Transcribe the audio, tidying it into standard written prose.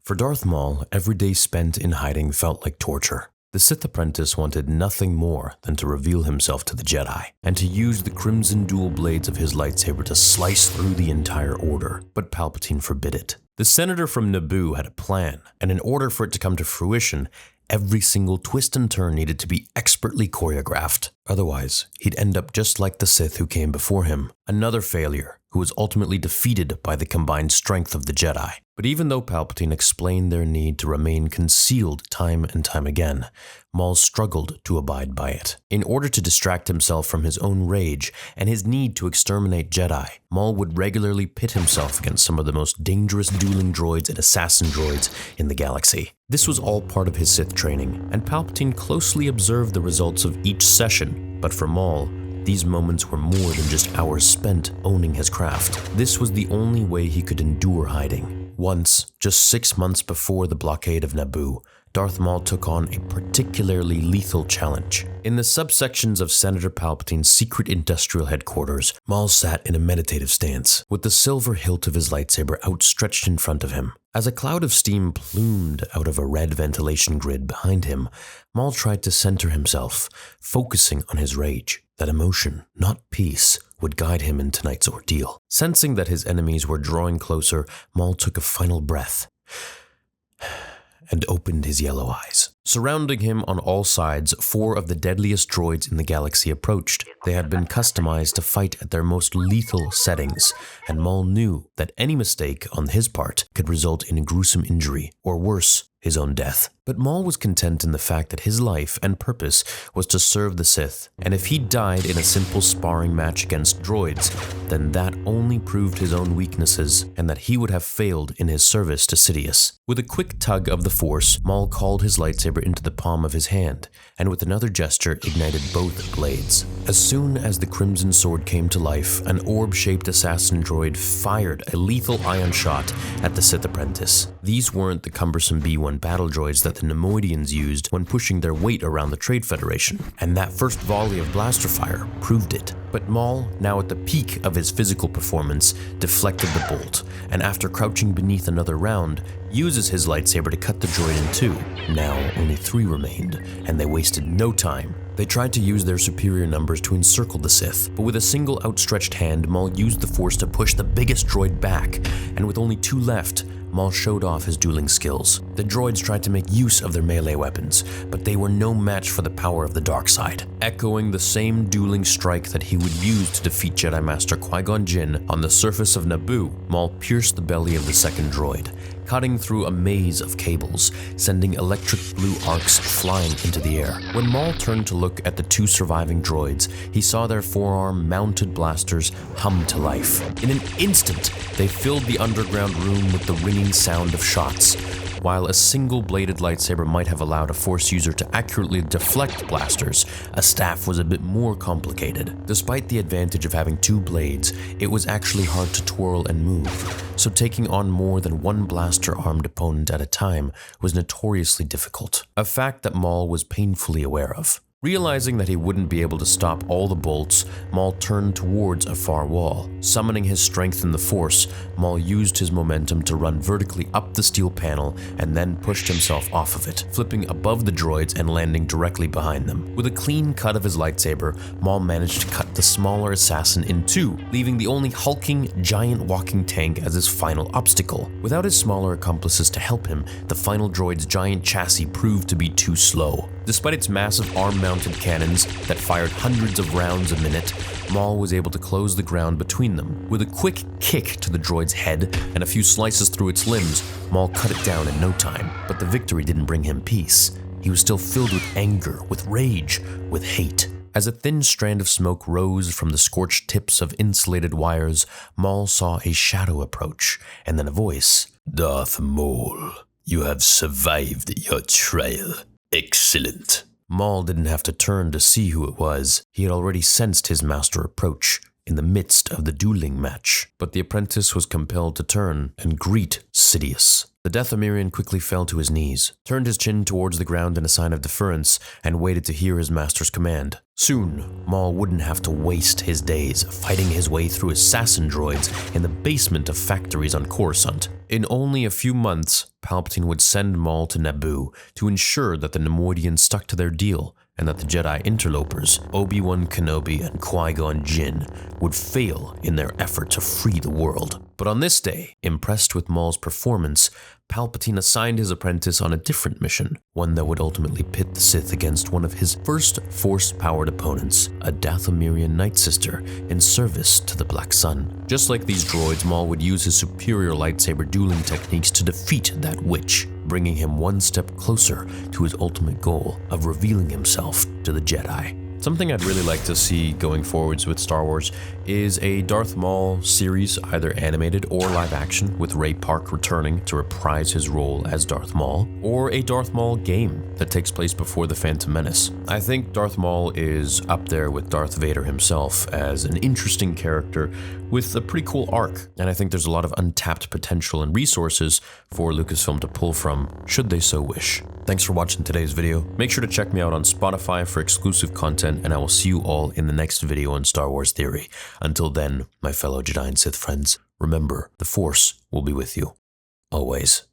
For Darth Maul, every day spent in hiding felt like torture. The Sith apprentice wanted nothing more than to reveal himself to the Jedi, and to use the crimson dual blades of his lightsaber to slice through the entire order, but Palpatine forbid it. The senator from Naboo had a plan, and in order for it to come to fruition, every single twist and turn needed to be expertly choreographed. Otherwise, he'd end up just like the Sith who came before him, another failure who was ultimately defeated by the combined strength of the Jedi. But even though Palpatine explained their need to remain concealed time and time again, Maul struggled to abide by it. In order to distract himself from his own rage and his need to exterminate Jedi, Maul would regularly pit himself against some of the most dangerous dueling droids and assassin droids in the galaxy. This was all part of his Sith training, and Palpatine closely observed the results of each session. But for Maul, these moments were more than just hours spent owning his craft. This was the only way he could endure hiding. Once, just 6 months before the blockade of Naboo, Darth Maul took on a particularly lethal challenge. In the subsections of Senator Palpatine's secret industrial headquarters, Maul sat in a meditative stance, with the silver hilt of his lightsaber outstretched in front of him. As a cloud of steam plumed out of a red ventilation grid behind him, Maul tried to center himself, focusing on his rage. That emotion, not peace, would guide him in tonight's ordeal. Sensing that his enemies were drawing closer, Maul took a final breath and opened his yellow eyes. Surrounding him on all sides, 4 of the deadliest droids in the galaxy approached. They had been customized to fight at their most lethal settings, and Maul knew that any mistake on his part could result in a gruesome injury, or worse, his own death. But Maul was content in the fact that his life and purpose was to serve the Sith, and if he died in a simple sparring match against droids, then that only proved his own weaknesses and that he would have failed in his service to Sidious. With a quick tug of the Force, Maul called his lightsaber into the palm of his hand, and with another gesture ignited both blades. As soon as the crimson sword came to life, an orb-shaped assassin droid fired a lethal ion shot at the Sith apprentice. These weren't the cumbersome B-1 battle droids that the Nemoidians used when pushing their weight around the Trade Federation, and that first volley of blaster fire proved it. But Maul, now at the peak of his physical performance, deflected the bolt, and after crouching beneath another round, uses his lightsaber to cut the droid in 2. Now only 3 remained, and they wasted no time. They tried to use their superior numbers to encircle the Sith, but with a single outstretched hand, Maul used the Force to push the biggest droid back, and with only 2 left, Maul showed off his dueling skills. The droids tried to make use of their melee weapons, but they were no match for the power of the dark side. Echoing the same dueling strike that he would use to defeat Jedi Master Qui-Gon Jinn on the surface of Naboo, Maul pierced the belly of the second droid, cutting through a maze of cables, sending electric blue arcs flying into the air. When Maul turned to look at the 2 surviving droids, he saw their forearm-mounted blasters hum to life. In an instant, they filled the underground room with the ringing sound of shots. While a single-bladed lightsaber might have allowed a Force user to accurately deflect blasters, a staff was a bit more complicated. Despite the advantage of having 2 blades, it was actually hard to twirl and move, so taking on more than 1 blaster-armed opponent at a time was notoriously difficult, a fact that Maul was painfully aware of. Realizing that he wouldn't be able to stop all the bolts, Maul turned towards a far wall. Summoning his strength in the Force, Maul used his momentum to run vertically up the steel panel and then pushed himself off of it, flipping above the droids and landing directly behind them. With a clean cut of his lightsaber, Maul managed to cut the smaller assassin in 2, leaving the only hulking, giant walking tank as his final obstacle. Without his smaller accomplices to help him, the final droid's giant chassis proved to be too slow. Despite its massive arm-mounted cannons that fired hundreds of rounds a minute, Maul was able to close the ground between them. With a quick kick to the droid's head and a few slices through its limbs, Maul cut it down in no time. But the victory didn't bring him peace. He was still filled with anger, with rage, with hate. As a thin strand of smoke rose from the scorched tips of insulated wires, Maul saw a shadow approach, and then a voice. "Darth Maul, you have survived your trial. Excellent." Maul didn't have to turn to see who it was. He had already sensed his master approach. in the midst of the dueling match, but the apprentice was compelled to turn and greet Sidious. The Dathomirian quickly fell to his knees, turned his chin towards the ground in a sign of deference, and waited to hear his master's command. Soon, Maul wouldn't have to waste his days fighting his way through assassin droids in the basement of factories on Coruscant. In only a few months, Palpatine would send Maul to Naboo to ensure that the Neimoidians stuck to their deal and that the Jedi interlopers, Obi-Wan Kenobi and Qui-Gon Jinn, would fail in their effort to free the world. But on this day, impressed with Maul's performance, Palpatine assigned his apprentice on a different mission, one that would ultimately pit the Sith against one of his first Force-powered opponents, a Dathomirian Night Sister in service to the Black Sun. Just like these droids, Maul would use his superior lightsaber dueling techniques to defeat that witch, bringing him one step closer to his ultimate goal of revealing himself to the Jedi. Something I'd really like to see going forwards with Star Wars is a Darth Maul series, either animated or live action, with Ray Park returning to reprise his role as Darth Maul, or a Darth Maul game that takes place before The Phantom Menace. I think Darth Maul is up there with Darth Vader himself as an interesting character with a pretty cool arc, and I think there's a lot of untapped potential and resources for Lucasfilm to pull from, should they so wish. Thanks for watching today's video. Make sure to check me out on Spotify for exclusive content, and I will see you all in the next video on Star Wars Theory. Until then, my fellow Jedi and Sith friends, remember, the Force will be with you. Always.